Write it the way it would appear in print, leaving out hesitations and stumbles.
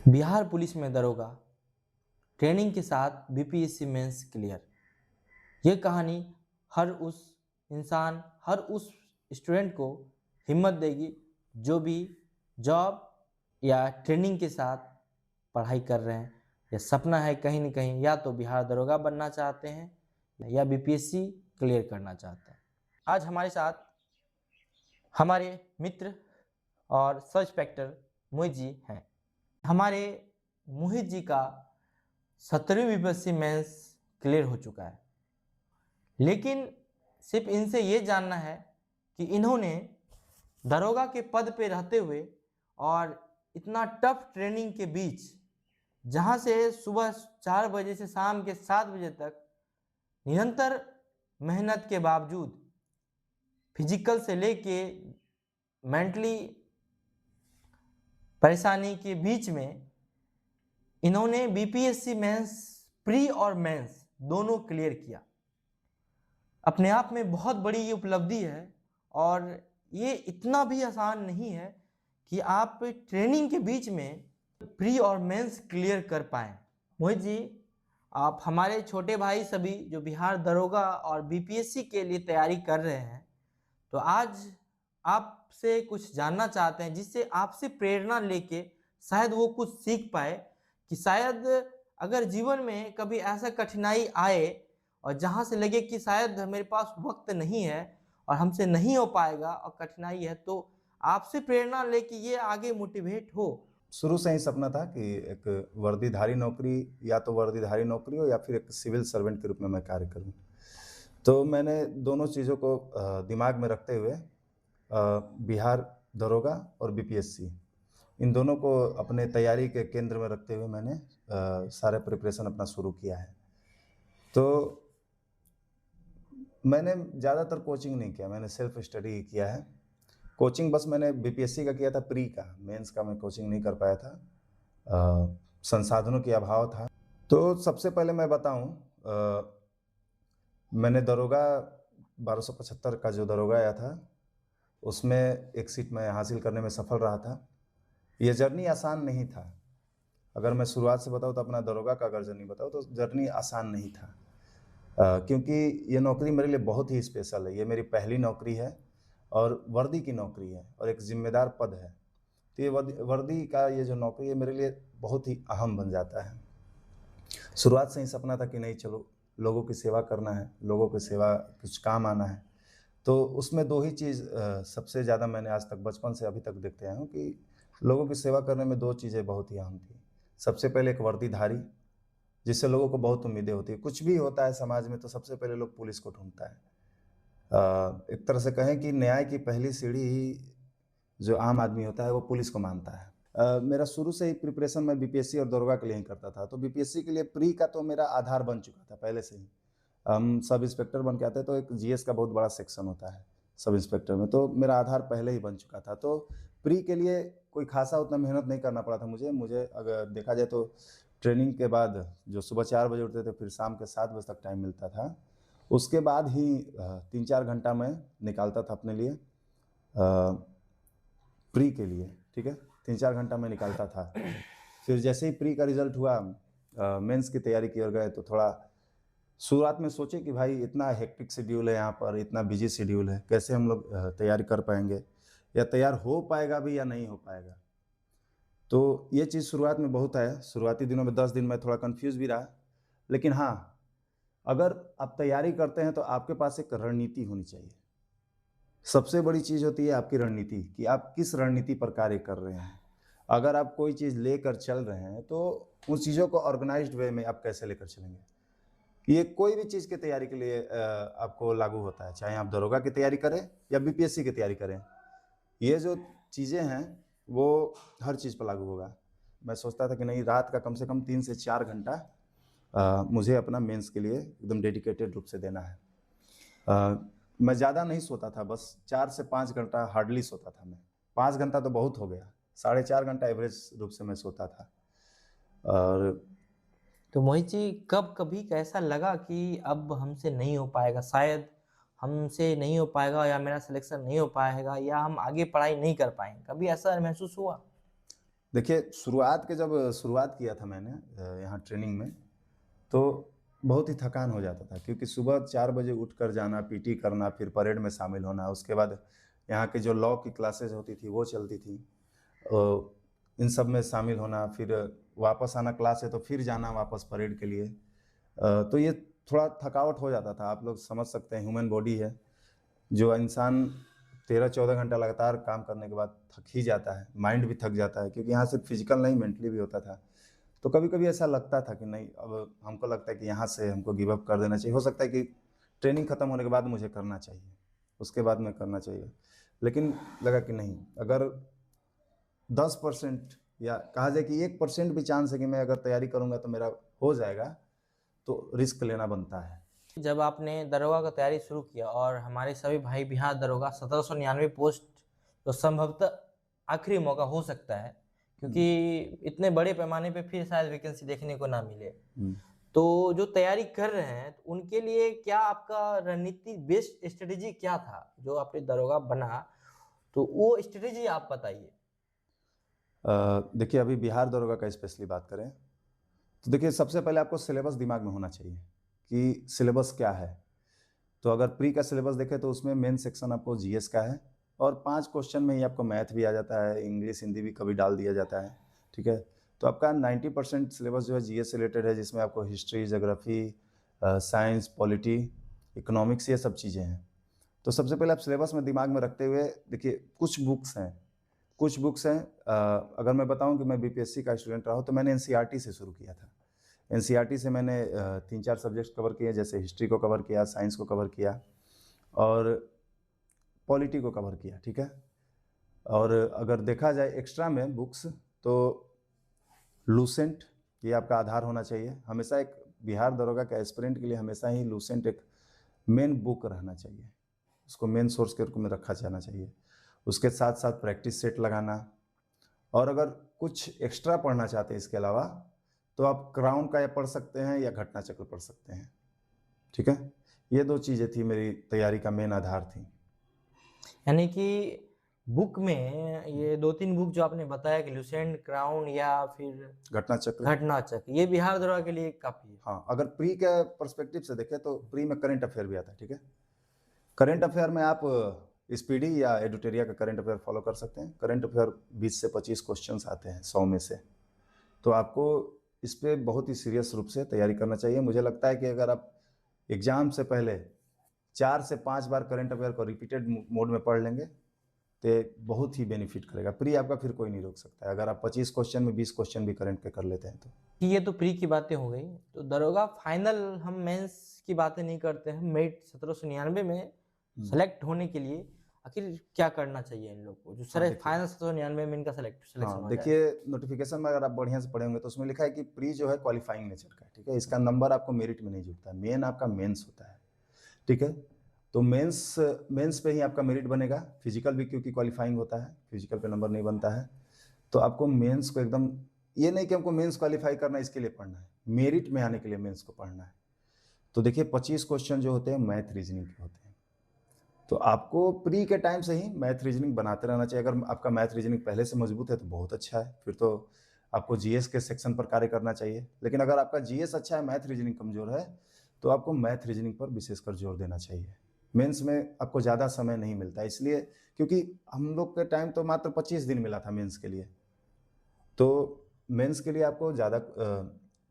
Bihar police में दरोगा training के साथ बीपीएससी मेंस क्लियर। ये कहानी हर उस इंसान, हर उस स्टूडेंट को हिम्मत देगी जो भी जॉब या ट्रेनिंग के साथ पढ़ाई कर रहे हैं या सपना है कहीं न कहीं या तो बिहार दरोगा बनना चाहते हैं या बीपीएससी क्लियर करना चाहते हैं। आज हमारे साथ हमारे मित्र और सब इंस्पेक्टर मोहित जी हैं। हमारे मोहित जी का 17वीं बीपीएससी मेंस क्लियर हो चुका है, लेकिन सिर्फ इनसे ये जानना है कि इन्होंने दरोगा के पद पे रहते हुए और इतना टफ ट्रेनिंग के बीच, जहाँ से सुबह 4 बजे से शाम के 7 बजे तक निरंतर मेहनत के बावजूद फिजिकल से लेके मेंटली परेशानी के बीच में इन्होंने बीपीएससी मेंस प्री और मेंस दोनों क्लियर किया। अपने आप में बहुत बड़ी ये उपलब्धि है और ये इतना भी आसान नहीं है कि आप ट्रेनिंग के बीच में प्री और मेंस क्लियर कर पाएँ। मोहित जी, आप हमारे छोटे भाई सभी जो बिहार दरोगा और बीपीएससी के लिए तैयारी कर रहे हैं, तो आज आपसे कुछ जानना चाहते हैं जिससे आपसे प्रेरणा लेके शायद वो कुछ सीख पाए कि शायद अगर जीवन में कभी ऐसा कठिनाई आए और जहाँ से लगे कि शायद मेरे पास वक्त नहीं है और हमसे नहीं हो पाएगा और कठिनाई है, तो आपसे प्रेरणा लेके ये आगे मोटिवेट हो। शुरू से ही सपना था कि एक वर्दीधारी नौकरी, या तो वर्दीधारी नौकरी हो या फिर एक सिविल सर्वेंट के रूप में मैं कार्य करूं। तो मैंने दोनों चीज़ों को दिमाग में रखते हुए बिहार दरोगा और बीपीएससी, इन दोनों को अपने तैयारी के केंद्र में रखते हुए मैंने सारे प्रिपरेशन अपना शुरू किया है। तो मैंने ज़्यादातर कोचिंग नहीं किया, मैंने सेल्फ स्टडी किया है। कोचिंग बस मैंने बीपीएससी का किया था, प्री का, मेंस का मैं कोचिंग नहीं कर पाया था, संसाधनों की अभाव था। तो सबसे पहले मैं बताऊं, मैंने दरोगा 1275 का जो दरोगा आया था उसमें एक सीट मैं हासिल करने में सफल रहा था। ये जर्नी आसान नहीं था। अगर मैं शुरुआत से बताऊं तो अपना दरोगा का अगर जर्नी बताऊं तो जर्नी आसान नहीं था, क्योंकि ये नौकरी मेरे लिए बहुत ही स्पेशल है। ये मेरी पहली नौकरी है और वर्दी की नौकरी है और एक जिम्मेदार पद है। तो ये वर्दी का ये जो नौकरी है मेरे लिए बहुत ही अहम बन जाता है। शुरुआत से ही सपना था कि नहीं, चलो लोगों की सेवा करना है, लोगों की सेवा कुछ काम आना है। तो उसमें दो ही चीज़ सबसे ज़्यादा मैंने आज तक बचपन से अभी तक देखते आया हूँ कि लोगों की सेवा करने में दो चीज़ें बहुत ही अहम थी। सबसे पहले एक वर्दीधारी, जिससे लोगों को बहुत उम्मीदें होती है। कुछ भी होता है समाज में तो सबसे पहले लोग पुलिस को ढूंढता है। एक तरह से कहें कि न्याय की पहली सीढ़ी ही जो आम आदमी होता है वो पुलिस को मानता है। मेरा शुरू से ही प्रिपरेशन मैं बीपीएससी और दरोगा के लिए ही करता था। तो बीपीएससी के लिए प्री का तो मेरा आधार बन चुका था पहले से ही। हम सब इंस्पेक्टर बन के आते हैं तो एक जीएस का बहुत बड़ा सेक्शन होता है सब इंस्पेक्टर में, तो मेरा आधार पहले ही बन चुका था। तो प्री के लिए कोई खासा उतना मेहनत नहीं करना पड़ा था मुझे अगर देखा जाए तो ट्रेनिंग के बाद जो सुबह 4 बजे उठते थे फिर शाम के 7 बजे तक टाइम मिलता था, उसके बाद ही 3-4 घंटा मैं निकालता था अपने लिए प्री के लिए। ठीक है, 3-4 घंटा मैं निकालता था। फिर जैसे ही प्री का रिजल्ट हुआ, मेंस की तैयारी की ओर गए, तो थोड़ा शुरुआत में सोचे कि भाई इतना हेक्टिक शेड्यूल है यहाँ पर, इतना बिजी शेड्यूल है, कैसे हम लोग तैयारी कर पाएंगे या तैयार हो पाएगा भी या नहीं हो पाएगा। तो ये चीज़ शुरुआत में बहुत है। शुरुआती दिनों में 10 दिन में थोड़ा कंफ्यूज भी रहा, लेकिन हाँ, अगर आप तैयारी करते हैं तो आपके पास एक रणनीति होनी चाहिए। सबसे बड़ी चीज़ होती है आपकी रणनीति, कि आप किस रणनीति पर कार्य कर रहे हैं। अगर आप कोई चीज़ लेकर चल रहे हैं तो उन चीज़ों को ऑर्गेनाइज्ड वे में आप कैसे लेकर चलेंगे। ये कोई भी चीज़ की तैयारी के लिए आपको लागू होता है, चाहे आप दरोगा की तैयारी करें या बीपीएससी की तैयारी करें। ये जो चीज़ें हैं वो हर चीज़ पर लागू होगा। मैं सोचता था कि नहीं, रात का कम से कम 3 से 4 घंटा मुझे अपना मेंस के लिए एकदम डेडिकेटेड रूप से देना है। मैं ज़्यादा नहीं सोता था, बस 4 से 5 घंटा हार्डली सोता था मैं। 5 घंटा तो बहुत हो गया, 4.5 घंटा एवरेज रूप से मैं सोता था। और तो मोहित जी, कब कभी ऐसा लगा कि अब हमसे नहीं हो पाएगा, शायद हमसे नहीं हो पाएगा या मेरा सिलेक्शन नहीं हो पाएगा या हम आगे पढ़ाई नहीं कर पाएंगे, कभी ऐसा महसूस हुआ? देखिए जब शुरुआत किया था मैंने यहाँ ट्रेनिंग में, तो बहुत ही थकान हो जाता था क्योंकि सुबह 4 बजे उठकर जाना, पीटी करना, फिर परेड में शामिल होना, उसके बाद यहाँ की जो लॉ की क्लासेस होती थी वो चलती थी। इन सब में शामिल होना, फिर वापस आना क्लास से तो फिर जाना वापस परेड के लिए। तो ये थोड़ा थकावट हो जाता था। आप लोग समझ सकते हैं, ह्यूमन बॉडी है, जो इंसान 13-14 घंटा लगातार काम करने के बाद थक ही जाता है, माइंड भी थक जाता है, क्योंकि यहाँ सिर्फ फिजिकल नहीं मेंटली भी होता था। तो कभी-कभी ऐसा लगता था कि नहीं, अब हमको लगता है कि यहाँ से हमको गिव अप कर देना चाहिए। हो सकता है कि ट्रेनिंग खत्म होने के बाद मुझे करना चाहिए, उसके बाद में करना चाहिए। लेकिन लगा कि नहीं, अगर 10% या कहा जाए कि 1% भी चांस है कि मैं अगर तैयारी करूँगा तो मेरा हो जाएगा, तो रिस्क लेना बनता है। जब आपने दरोगा का तैयारी शुरू किया और हमारे सभी भाई बिहार दरोगा 1799 पोस्ट तो संभवतः आखिरी मौका हो सकता है, क्योंकि इतने बड़े पैमाने पे फिर शायद वैकेंसी देखने को ना मिले। तो जो तैयारी कर रहे हैं तो उनके लिए क्या आपका रणनीति बेस्ट स्ट्रेटेजी क्या था? जो आपने दरोगा बना तो वो स्ट्रेटेजी आप बताइए। देखिए, अभी बिहार दरोगा का स्पेशली बात करें तो देखिए, सबसे पहले आपको सिलेबस दिमाग में होना चाहिए कि सिलेबस क्या है। तो अगर प्री का सिलेबस देखें तो उसमें मेन सेक्शन आपको जीएस का है और 5 क्वेश्चन में ही आपको मैथ भी आ जाता है, इंग्लिश हिंदी भी कभी डाल दिया जाता है, ठीक है। तो आपका 90% सिलेबस जो है जीएस से रिलेटेड है, जिसमें आपको history, geography, science, polity, economics, ये सब चीज़ें हैं। तो सबसे पहले आप सिलेबस में दिमाग में रखते हुए देखिए, कुछ बुक्स हैं। अगर मैं बताऊं कि मैं बीपीएससी का स्टूडेंट रहा हूं तो मैंने एनसीईआरटी से शुरू किया था। एनसीईआरटी से मैंने 3-4 सब्जेक्ट्स कवर किए, जैसे हिस्ट्री को कवर किया, साइंस को कवर किया और पॉलिटी को कवर किया, ठीक है। और अगर देखा जाए एक्स्ट्रा में बुक्स, तो लूसेंट, ये आपका आधार होना चाहिए हमेशा। एक बिहार दरोगा के एस्पिरेंट के लिए हमेशा ही लूसेंट एक मेन बुक रहना चाहिए, उसको मेन सोर्स के रूप में रखा जाना चाहिए। उसके साथ साथ प्रैक्टिस सेट लगाना, और अगर कुछ एक्स्ट्रा पढ़ना चाहते हैं इसके अलावा, तो आप क्राउन का या पढ़ सकते हैं या घटना चक्र पढ़ सकते हैं, ठीक है। ये 2 चीज़ें थी, मेरी तैयारी का मेन आधार थी। यानी कि बुक में ये 2-3 बुक जो आपने बताया कि लुसेंट, क्राउन या फिर घटना चक्र, ये बिहार दरोगा के लिए काफ़ी है। हाँ, अगर प्री के पर्सपेक्टिव से देखें तो प्री में करंट अफेयर भी आता है, ठीक है। करंट अफेयर में आप स्पीडी या एडुटेरिया का करंट अफेयर फॉलो कर सकते हैं। करंट अफेयर 20 से 25 क्वेश्चंस आते हैं 100 में से, तो आपको इस पे बहुत ही सीरियस रूप से तैयारी करना चाहिए। मुझे लगता है कि अगर आप एग्जाम से पहले 4 से 5 बार करंट अफेयर को रिपीटेड मोड में पढ़ लेंगे तो बहुत ही बेनिफिट करेगा। प्री आपका फिर कोई नहीं रोक सकता है, अगर आप 25 क्वेश्चन में 20 क्वेश्चन भी करंट के कर लेते हैं तो। ये तो प्री की बातें हो गई, तो दरोगा फाइनल हम मेंस की बातें नहीं करते हैं। मेरिट 1799 में सेलेक्ट होने के लिए आखिर क्या करना चाहिए इन लोग को, जो सर फाइनल 1799 में इनका सिलेक्शन हो जाए? देखिए, नोटिफिकेशन में अगर आप बढ़िया से पढ़े होंगे तो उसमें लिखा है कि प्री जो है क्वालिफाइंग नेचर का है, ठीक है। इसका नंबर आपको मेरिट में नहीं जुड़ता है, मेन आपका मेंस होता है, ठीक है। तो मेंस पे ही आपका मेरिट बनेगा। फिजिकल भी क्योंकि क्वालिफाइंग होता है, फिजिकल पे नंबर नहीं बनता है। तो आपको मेंस को एकदम, ये नहीं कि हमको मेंस क्वालिफाई करना है इसके लिए पढ़ना है, मेरिट में आने के लिए मेंस को पढ़ना है। तो देखिए, 25 क्वेश्चन जो होते हैं मैथ रीजनिंग के होते हैं, तो आपको प्री के टाइम से ही मैथ रीजनिंग बनाते रहना चाहिए। अगर आपका मैथ रीजनिंग पहले से मजबूत है तो बहुत अच्छा है, फिर तो आपको जीएस के सेक्शन पर कार्य करना चाहिए। लेकिन अगर आपका जीएस अच्छा है, मैथ रीजनिंग कमजोर है, तो आपको मैथ रीजनिंग पर विशेषकर जोर देना चाहिए। मेंस में आपको ज़्यादा समय नहीं मिलता, इसलिए क्योंकि हम लोग के टाइम तो मात्र 25 दिन मिला था मेंस के लिए, तो मेंस के लिए आपको ज़्यादा